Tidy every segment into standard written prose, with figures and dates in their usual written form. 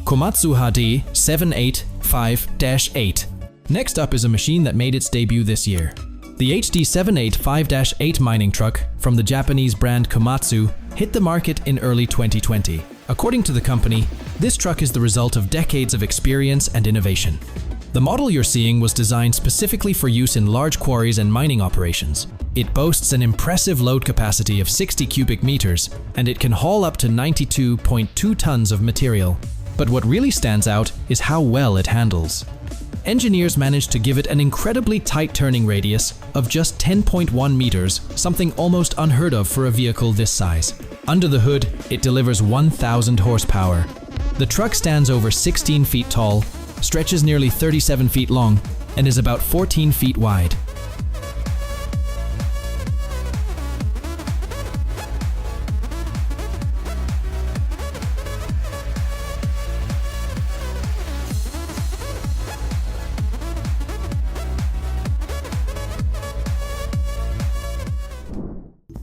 Komatsu HD 785-8. Next up is a machine that made its debut this year. The HD 785-8 mining truck from the Japanese brand Komatsu hit the market in early 2020. According to the company, this truck is the result of decades of experience and innovation. The model you're seeing was designed specifically for use in large quarries and mining operations. It boasts an impressive load capacity of 60 cubic meters, and it can haul up to 92.2 tons of material. But what really stands out is how well it handles. Engineers managed to give it an incredibly tight turning radius of just 10.1 meters, something almost unheard of for a vehicle this size. Under the hood, it delivers 1,000 horsepower. The truck stands over 16 feet tall, stretches nearly 37 feet long, and is about 14 feet wide.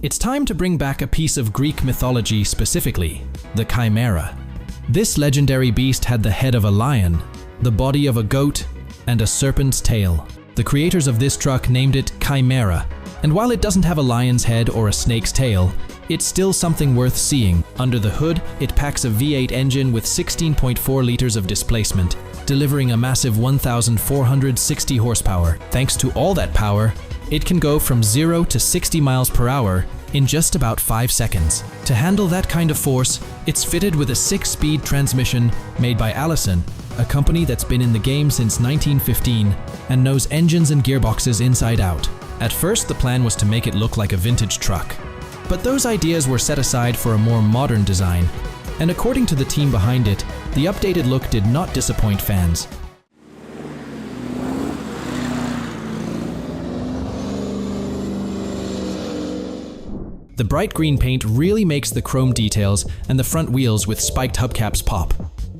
It's time to bring back a piece of Greek mythology specifically, the Chimera. This legendary beast had the head of a lion, the body of a goat, and a serpent's tail. The creators of this truck named it Chimera, and while it doesn't have a lion's head or a snake's tail, it's still something worth seeing. Under the hood, it packs a V8 engine with 16.4 liters of displacement, delivering a massive 1,460 horsepower. Thanks to all that power, it can go from 0 to 60 miles per hour in just about 5 seconds. To handle that kind of force, it's fitted with a 6-speed transmission made by Allison, a company that's been in the game since 1915 and knows engines and gearboxes inside out. At first, the plan was to make it look like a vintage truck. But those ideas were set aside for a more modern design, and according to the team behind it, the updated look did not disappoint fans. The bright green paint really makes the chrome details and the front wheels with spiked hubcaps pop.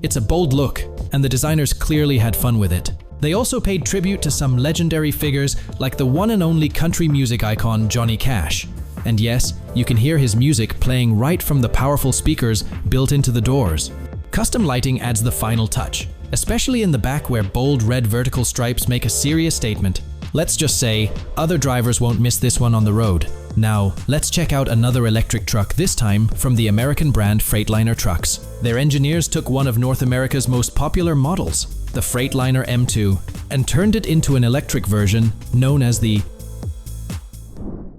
It's a bold look, and the designers clearly had fun with it. They also paid tribute to some legendary figures like the one and only country music icon Johnny Cash. And yes, you can hear his music playing right from the powerful speakers built into the doors. Custom lighting adds the final touch, especially in the back where bold red vertical stripes make a serious statement. Let's just say, other drivers won't miss this one on the road. Now, let's check out another electric truck, this time from the American brand Freightliner trucks. Their engineers took one of North America's most popular models, the Freightliner M2, and turned it into an electric version known as the...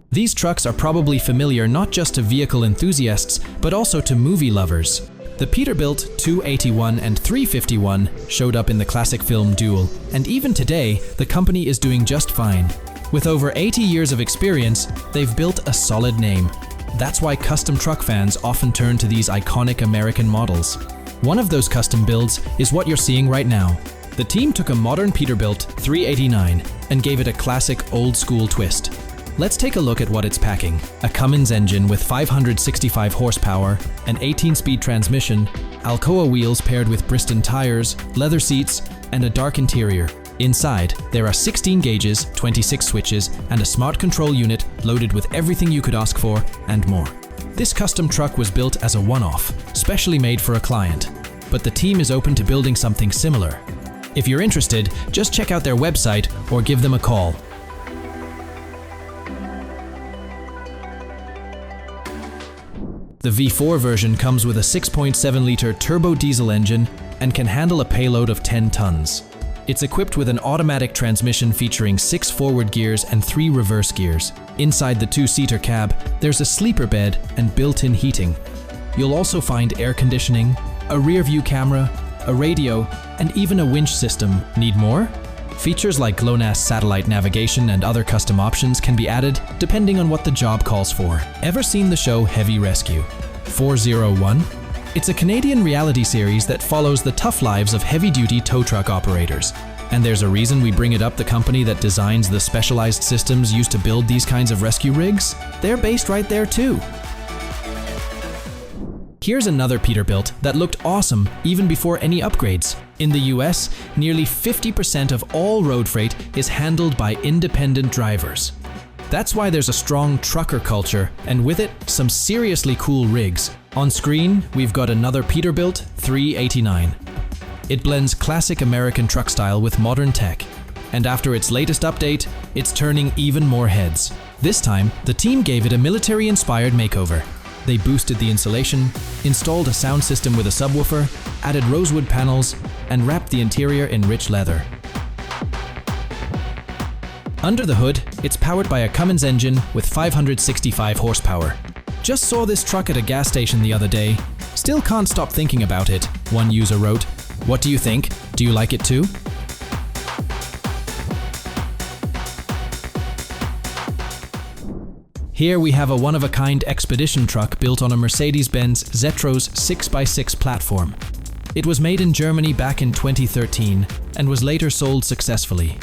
These trucks are probably familiar not just to vehicle enthusiasts, but also to movie lovers. The Peterbilt 281 and 351 showed up in the classic film Duel, and even today, the company is doing just fine. With over 80 years of experience, they've built a solid name. That's why custom truck fans often turn to these iconic American models. One of those custom builds is what you're seeing right now. The team took a modern Peterbilt 389 and gave it a classic old-school twist. Let's take a look at what it's packing. A Cummins engine with 565 horsepower, an 18-speed transmission, Alcoa wheels paired with Bristol tires, leather seats, and a dark interior. Inside, there are 16 gauges, 26 switches, and a smart control unit loaded with everything you could ask for and more. This custom truck was built as a one-off, specially made for a client, but the team is open to building something similar. If you're interested, just check out their website or give them a call. The V4 version comes with a 6.7-liter turbo diesel engine and can handle a payload of 10 tons. It's equipped with an automatic transmission featuring 6 forward gears and 3 reverse gears. Inside the 2-seater cab, there's a sleeper bed and built-in heating. You'll also find air conditioning, a rear-view camera, a radio, and even a winch system. Need more? Features like GLONASS satellite navigation and other custom options can be added depending on what the job calls for. Ever seen the show Heavy Rescue? 401? It's a Canadian reality series that follows the tough lives of heavy-duty tow truck operators. And there's a reason we bring it up, the company that designs the specialized systems used to build these kinds of rescue rigs. They're based right there too. Here's another Peterbilt that looked awesome even before any upgrades. In the US, nearly 50% of all road freight is handled by independent drivers. That's why there's a strong trucker culture, and with it, some seriously cool rigs. On screen, we've got another Peterbilt 389. It blends classic American truck style with modern tech. And after its latest update, it's turning even more heads. This time, the team gave it a military-inspired makeover. They boosted the insulation, installed a sound system with a subwoofer, added rosewood panels, and wrapped the interior in rich leather. Under the hood, it's powered by a Cummins engine with 565 horsepower. Just saw this truck at a gas station the other day. Still can't stop thinking about it, one user wrote. What do you think? Do you like it too? Here we have a one-of-a-kind expedition truck built on a Mercedes-Benz Zetros 6x6 platform. It was made in Germany back in 2013 and was later sold successfully.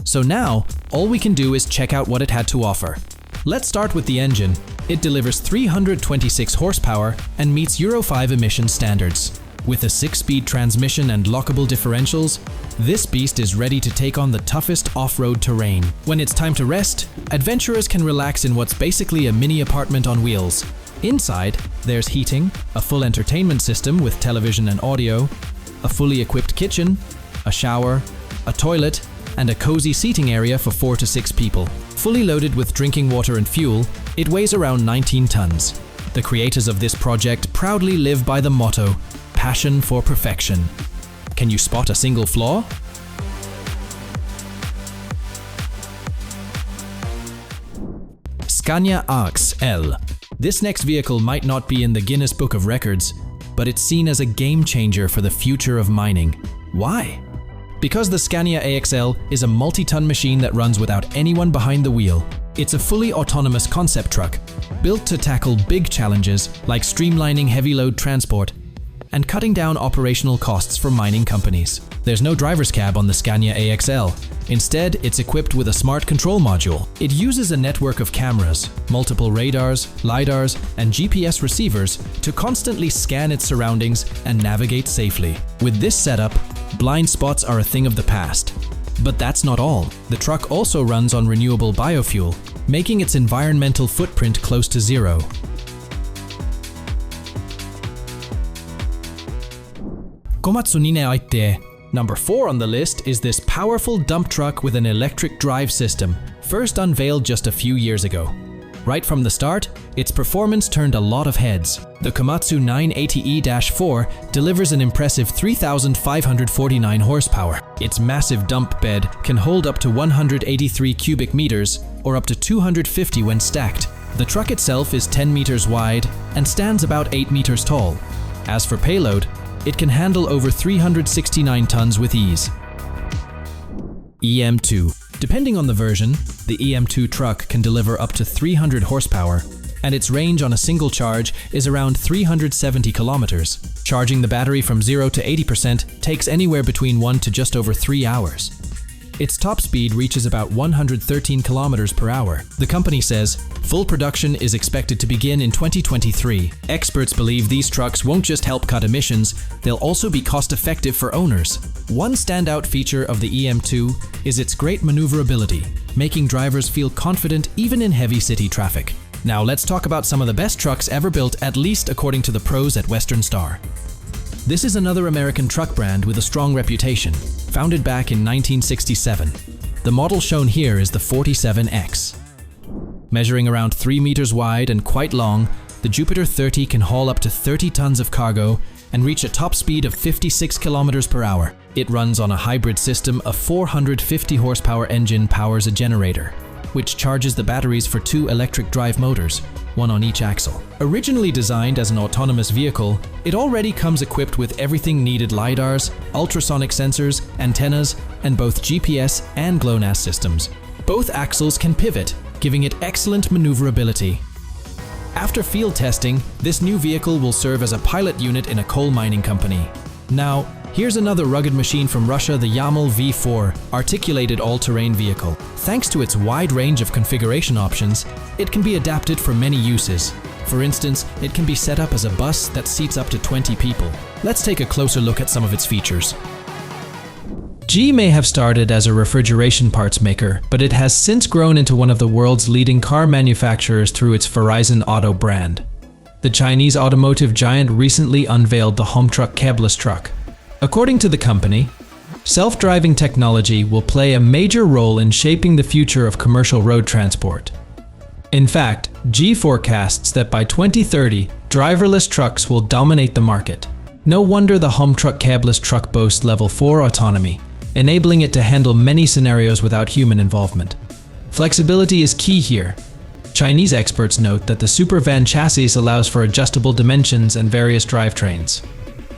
So now, all we can do is check out what it had to offer. Let's start with the engine. It delivers 326 horsepower and meets Euro 5 emission standards. With a 6-speed transmission and lockable differentials, this beast is ready to take on the toughest off-road terrain. When it's time to rest, adventurers can relax in what's basically a mini apartment on wheels. Inside, there's heating, a full entertainment system with television and audio, a fully equipped kitchen, a shower, a toilet, and a cozy seating area for 4 to 6 people. Fully loaded with drinking water and fuel, it weighs around 19 tons. The creators of this project proudly live by the motto, passion for perfection. Can you spot a single flaw? Scania RX-L. This next vehicle might not be in the Guinness Book of Records, but it's seen as a game changer for the future of mining. Why? Because the Scania AXL is a multi-ton machine that runs without anyone behind the wheel. It's a fully autonomous concept truck, built to tackle big challenges like streamlining heavy load transport and cutting down operational costs for mining companies. There's no driver's cab on the Scania AXL. Instead, it's equipped with a smart control module. It uses a network of cameras, multiple radars, lidars, and GPS receivers to constantly scan its surroundings and navigate safely. With this setup, blind spots are a thing of the past. But that's not all. The truck also runs on renewable biofuel, making its environmental footprint close to zero. Komatsu ni ne aite. Number 4 on the list is this powerful dump truck with an electric drive system, first unveiled just a few years ago. Right from the start, its performance turned a lot of heads. The Komatsu 980E-4 delivers an impressive 3,549 horsepower. Its massive dump bed can hold up to 183 cubic meters, or up to 250 when stacked. The truck itself is 10 meters wide and stands about 8 meters tall. As for payload, it can handle over 369 tons with ease. EM2. Depending on the version, the EM2 truck can deliver up to 300 horsepower, and its range on a single charge is around 370 kilometers. Charging the battery from 0 to 80% takes anywhere between 1 to just over 3 hours. Its top speed reaches about 113 kilometers per hour. The company says, full production is expected to begin in 2023. Experts believe these trucks won't just help cut emissions, they'll also be cost-effective for owners. One standout feature of the EM2 is its great maneuverability, making drivers feel confident even in heavy city traffic. Now let's talk about some of the best trucks ever built, at least according to the pros at Western Star. This is another American truck brand with a strong reputation, founded back in 1967. The model shown here is the 47X. Measuring around 3 meters wide and quite long, the Jupiter 30 can haul up to 30 tons of cargo and reach a top speed of 56 kilometers per hour. It runs on a hybrid system. A 450 horsepower engine powers a generator, which charges the batteries for 2 electric drive motors, one on each axle. Originally designed as an autonomous vehicle, it already comes equipped with everything needed: lidars, ultrasonic sensors, antennas, and both GPS and GLONASS systems. Both axles can pivot, giving it excellent maneuverability. After field testing, this new vehicle will serve as a pilot unit in a coal mining company. Now, here's another rugged machine from Russia, the Yamal V4 articulated all-terrain vehicle. Thanks to its wide range of configuration options, it can be adapted for many uses. For instance, it can be set up as a bus that seats up to 20 people. Let's take a closer look at some of its features. G may have started as a refrigeration parts maker, but it has since grown into one of the world's leading car manufacturers through its Verizon Auto brand. The Chinese automotive giant recently unveiled the home truck Cabless Truck. According to the company, self-driving technology will play a major role in shaping the future of commercial road transport. In fact, G forecasts that by 2030, driverless trucks will dominate the market. No wonder the Hyundai Cabless Truck boasts level 4 autonomy, enabling it to handle many scenarios without human involvement. Flexibility is key here. Chinese experts note that the supervan chassis allows for adjustable dimensions and various drivetrains.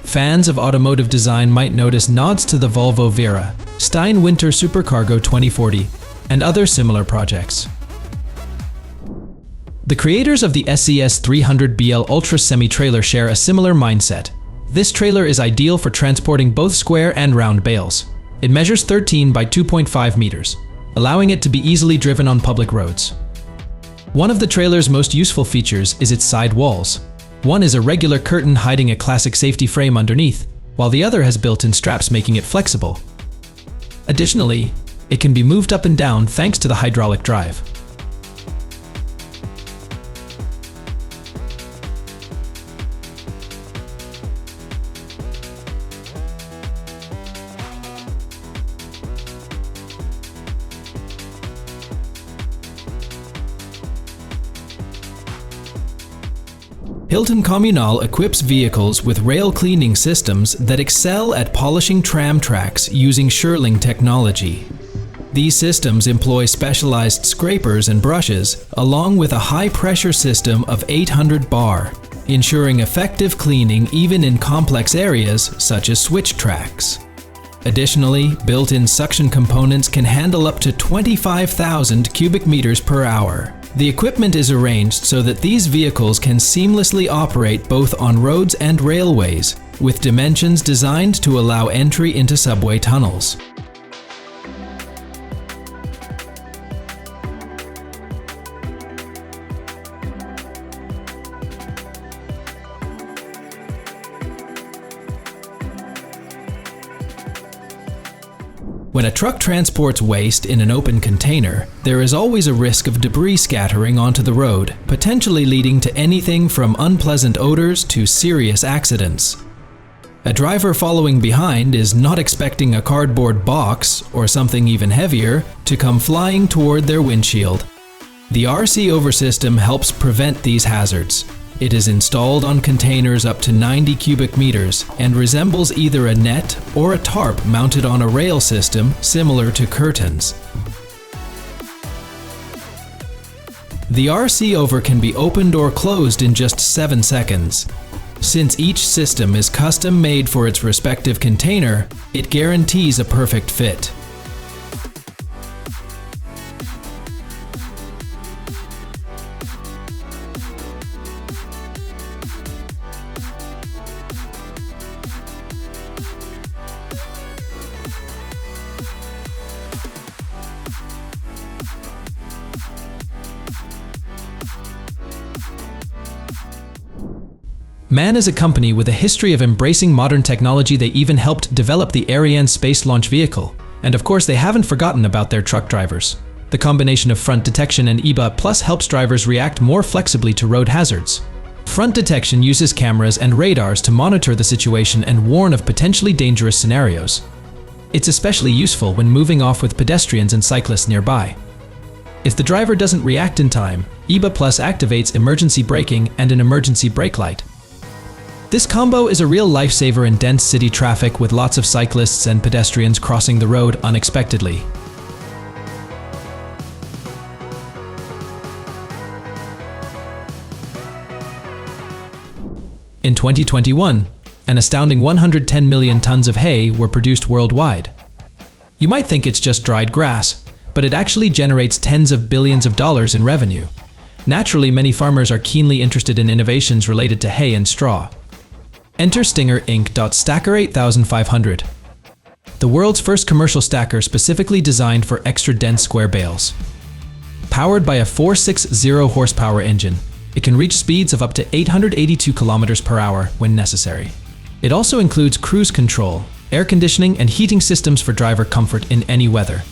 Fans of automotive design might notice nods to the Volvo Vera, Stein Winter Supercargo 2040, and other similar projects. The creators of the SES 300BL Ultra semi-trailer share a similar mindset. This trailer is ideal for transporting both square and round bales. It measures 13 by 2.5 meters, allowing it to be easily driven on public roads. One of the trailer's most useful features is its side walls. One is a regular curtain hiding a classic safety frame underneath, while the other has built-in straps making it flexible. Additionally, it can be moved up and down thanks to the hydraulic drive. Hilton Communal equips vehicles with rail cleaning systems that excel at polishing tram tracks using Schurling technology. These systems employ specialized scrapers and brushes, along with a high-pressure system of 800 bar, ensuring effective cleaning even in complex areas such as switch tracks. Additionally, built-in suction components can handle up to 25,000 cubic meters per hour. The equipment is arranged so that these vehicles can seamlessly operate both on roads and railways, with dimensions designed to allow entry into subway tunnels. When a truck transports waste in an open container, there is always a risk of debris scattering onto the road, potentially leading to anything from unpleasant odors to serious accidents. A driver following behind is not expecting a cardboard box, or something even heavier, to come flying toward their windshield. The RCover system helps prevent these hazards. It is installed on containers up to 90 cubic meters and resembles either a net or a tarp mounted on a rail system similar to curtains. The RCover can be opened or closed in just 7 seconds. Since each system is custom made for its respective container, it guarantees a perfect fit. MAN is a company with a history of embracing modern technology. They even helped develop the Ariane space launch vehicle. And of course, they haven't forgotten about their truck drivers. The combination of front detection and EBA Plus helps drivers react more flexibly to road hazards. Front detection uses cameras and radars to monitor the situation and warn of potentially dangerous scenarios. It's especially useful when moving off with pedestrians and cyclists nearby. If the driver doesn't react in time, EBA Plus activates emergency braking and an emergency brake light. This combo is a real lifesaver in dense city traffic with lots of cyclists and pedestrians crossing the road unexpectedly. In 2021, an astounding 110 million tons of hay were produced worldwide. You might think it's just dried grass, but it actually generates tens of billions of dollars in revenue. Naturally, many farmers are keenly interested in innovations related to hay and straw. Enter Stinger Inc. Stacker 8500, the world's first commercial stacker specifically designed for extra-dense square bales. Powered by a 460 horsepower engine, it can reach speeds of up to 882 kilometers per hour when necessary. It also includes cruise control, air conditioning, and heating systems for driver comfort in any weather.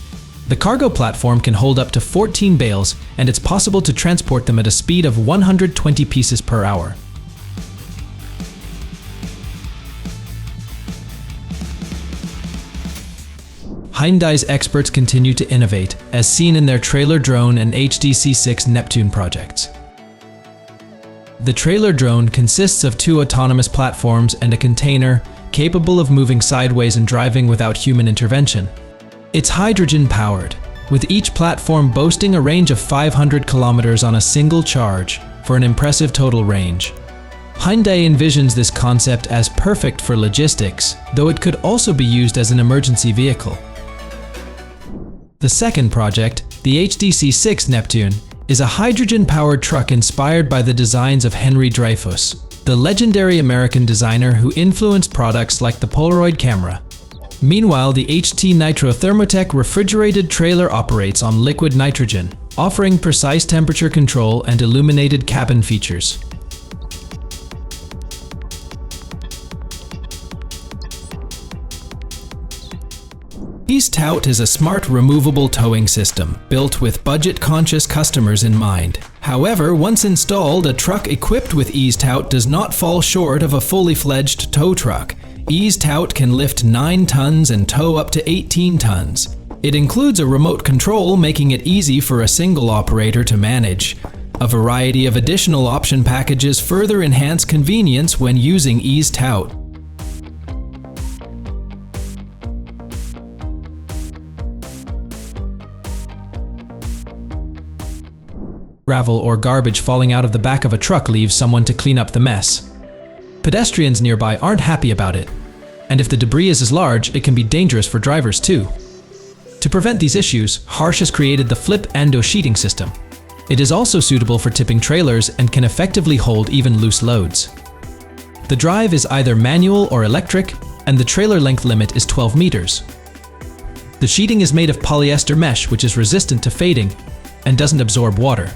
The cargo platform can hold up to 14 bales, and it's possible to transport them at a speed of 120 pieces per hour. Hyundai's experts continue to innovate, as seen in their trailer drone and HDC6 Neptune projects. The trailer drone consists of 2 autonomous platforms and a container capable of moving sideways and driving without human intervention. It's hydrogen-powered, with each platform boasting a range of 500 kilometers on a single charge for an impressive total range. Hyundai envisions this concept as perfect for logistics, though it could also be used as an emergency vehicle. The second project, the HDC6 Neptune, is a hydrogen-powered truck inspired by the designs of Henry Dreyfuss, the legendary American designer who influenced products like the Polaroid camera. Meanwhile, the HT Nitro Thermotech refrigerated trailer operates on liquid nitrogen, offering precise temperature control and illuminated cabin features. EzTow is a smart removable towing system built with budget-conscious customers in mind. However, once installed, a truck equipped with EzTow does not fall short of a fully fledged tow truck. EzTow can lift 9 tons and tow up to 18 tons. It includes a remote control, making it easy for a single operator to manage. A variety of additional option packages further enhance convenience when using EzTow. Gravel or garbage falling out of the back of a truck leaves someone to clean up the mess. Pedestrians nearby aren't happy about it, and if the debris is as large, it can be dangerous for drivers too. To prevent these issues, Harsh has created the Flip Ando sheeting system. It is also suitable for tipping trailers and can effectively hold even loose loads. The drive is either manual or electric, and the trailer length limit is 12 meters. The sheeting is made of polyester mesh, which is resistant to fading and doesn't absorb water.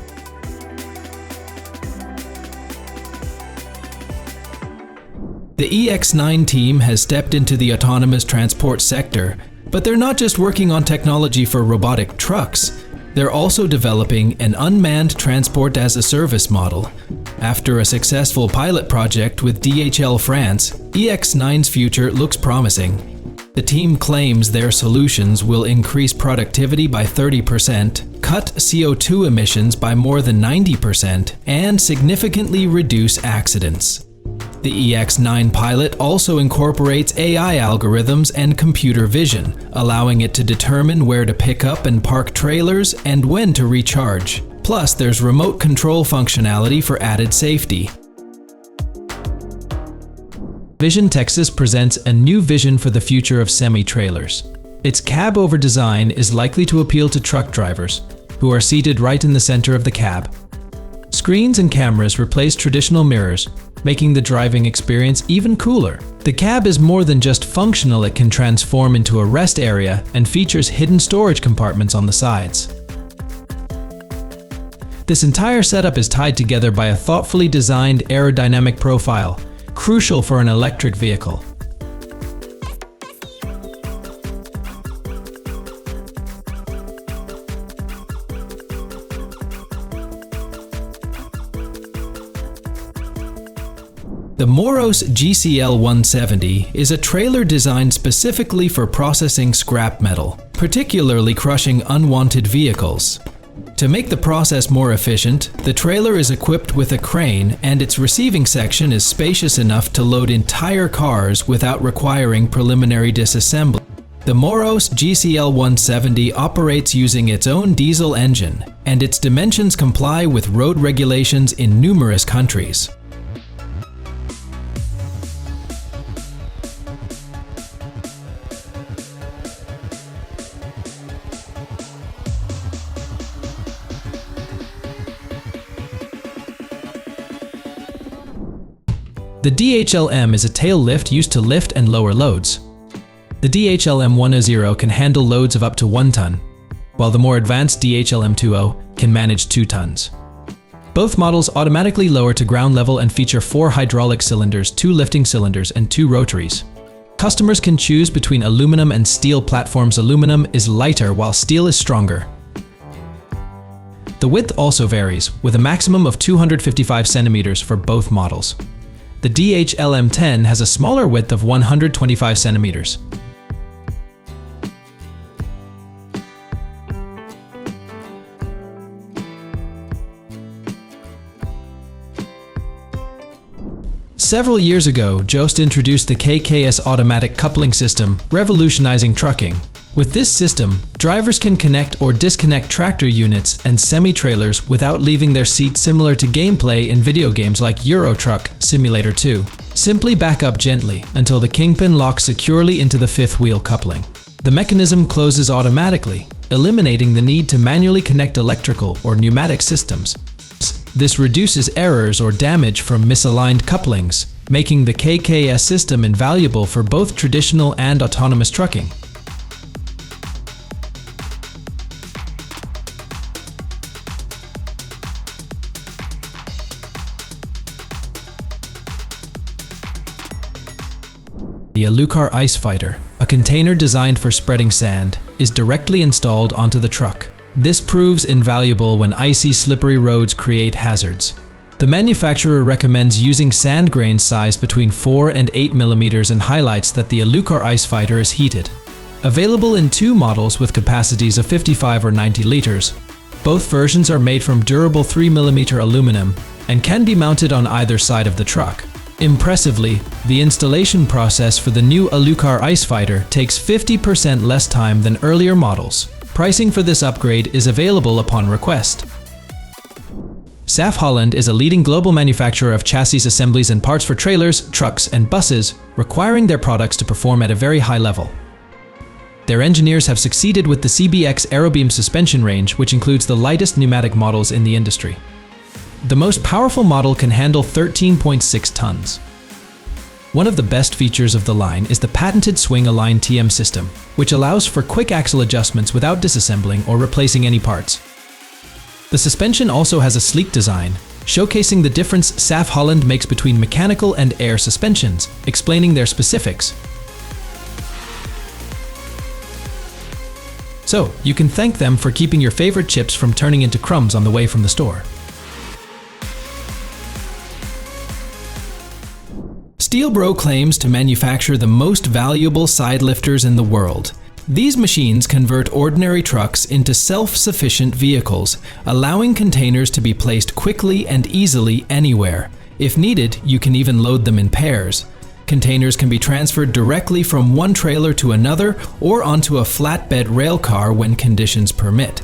The EX9 team has stepped into the autonomous transport sector, but they're not just working on technology for robotic trucks. They're also developing an unmanned transport-as-a-service model. After a successful pilot project with DHL France, EX9's future looks promising. The team claims their solutions will increase productivity by 30%, cut CO2 emissions by more than 90%, and significantly reduce accidents. The EX9 pilot also incorporates AI algorithms and computer vision, allowing it to determine where to pick up and park trailers and when to recharge. Plus, there's remote control functionality for added safety. Vision Texas presents a new vision for the future of semi-trailers. Its cab-over design is likely to appeal to truck drivers, who are seated right in the center of the cab. Screens and cameras replace traditional mirrors, making the driving experience even cooler. The cab is more than just functional, it can transform into a rest area and features hidden storage compartments on the sides. This entire setup is tied together by a thoughtfully designed aerodynamic profile, crucial for an electric vehicle. The Moros GCL 170 is a trailer designed specifically for processing scrap metal, particularly crushing unwanted vehicles. To make the process more efficient, the trailer is equipped with a crane and its receiving section is spacious enough to load entire cars without requiring preliminary disassembly. The Moros GCL 170 operates using its own diesel engine, and its dimensions comply with road regulations in numerous countries. The DHL M is a tail lift used to lift and lower loads. The DHL M10 can handle loads of up to 1 ton, while the more advanced DHL M2 can manage 2 tons. Both models automatically lower to ground level and feature 4 hydraulic cylinders, 2 lifting cylinders, and 2 rotaries. Customers can choose between aluminum and steel platforms. Aluminum is lighter while steel is stronger. The width also varies, with a maximum of 255 centimeters for both models. The DHL M10 has a smaller width of 125 centimeters. Several years ago, Jost introduced the KKS automatic coupling system, revolutionizing trucking. With this system, drivers can connect or disconnect tractor units and semi-trailers without leaving their seat, similar to gameplay in video games like Euro Truck Simulator 2. Simply back up gently until the kingpin locks securely into the fifth wheel coupling. The mechanism closes automatically, eliminating the need to manually connect electrical or pneumatic systems. This reduces errors or damage from misaligned couplings, making the KKS system invaluable for both traditional and autonomous trucking. The Alucar Ice Fighter, a container designed for spreading sand, is directly installed onto the truck. This proves invaluable when icy, slippery roads create hazards. The manufacturer recommends using sand grains sized between 4 and 8 mm and highlights that the Alucar Ice Fighter is heated. Available in two models with capacities of 55 or 90 liters. Both versions are made from durable 3 mm aluminum and can be mounted on either side of the truck. Impressively, the installation process for the new Alucar Ice Fighter takes 50% less time than earlier models. Pricing for this upgrade is available upon request. SAF Holland is a leading global manufacturer of chassis assemblies and parts for trailers, trucks, and buses, requiring their products to perform at a very high level. Their engineers have succeeded with the CBX Aerobeam suspension range, which includes the lightest pneumatic models in the industry. The most powerful model can handle 13.6 tons. One of the best features of the line is the patented Swing Align TM system, which allows for quick axle adjustments without disassembling or replacing any parts. The suspension also has a sleek design, showcasing the difference SAF Holland makes between mechanical and air suspensions, explaining their specifics. So, you can thank them for keeping your favorite chips from turning into crumbs on the way from the store. Steelbro claims to manufacture the most valuable side lifters in the world. These machines convert ordinary trucks into self-sufficient vehicles, allowing containers to be placed quickly and easily anywhere. If needed, you can even load them in pairs. Containers can be transferred directly from one trailer to another or onto a flatbed rail car when conditions permit.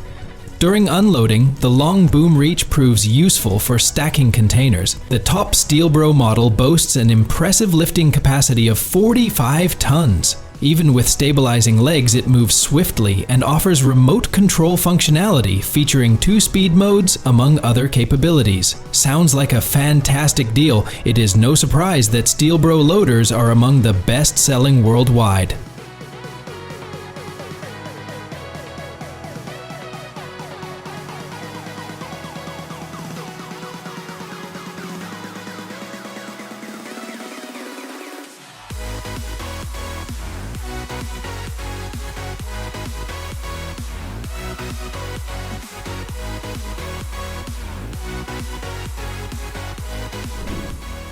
During unloading, the long boom reach proves useful for stacking containers. The top Steelbro model boasts an impressive lifting capacity of 45 tons. Even with stabilizing legs, it moves swiftly and offers remote control functionality featuring 2-speed modes, among other capabilities. Sounds like a fantastic deal. It is no surprise that Steelbro loaders are among the best-selling worldwide.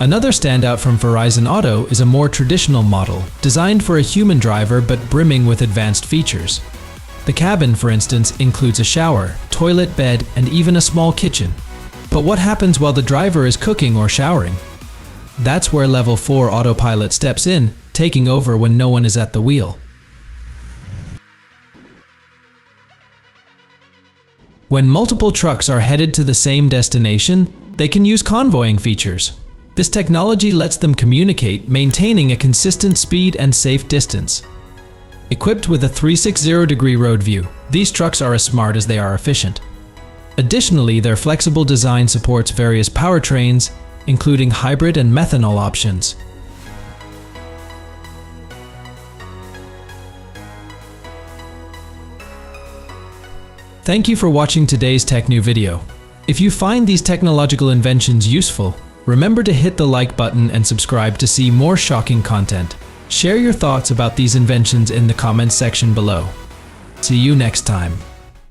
Another standout from Verizon Auto is a more traditional model, designed for a human driver but brimming with advanced features. The cabin, for instance, includes a shower, toilet, bed, and even a small kitchen. But what happens while the driver is cooking or showering? That's where Level 4 Autopilot steps in, taking over when no one is at the wheel. When multiple trucks are headed to the same destination, they can use convoying features. This technology lets them communicate, maintaining a consistent speed and safe distance. Equipped with a 360-degree road view, these trucks are as smart as they are efficient. Additionally, their flexible design supports various powertrains, including hybrid and methanol options. Thank you for watching today's TechNew video. If you find these technological inventions useful, remember to hit the like button and subscribe to see more shocking content. Share your thoughts about these inventions in the comments section below. See you next time.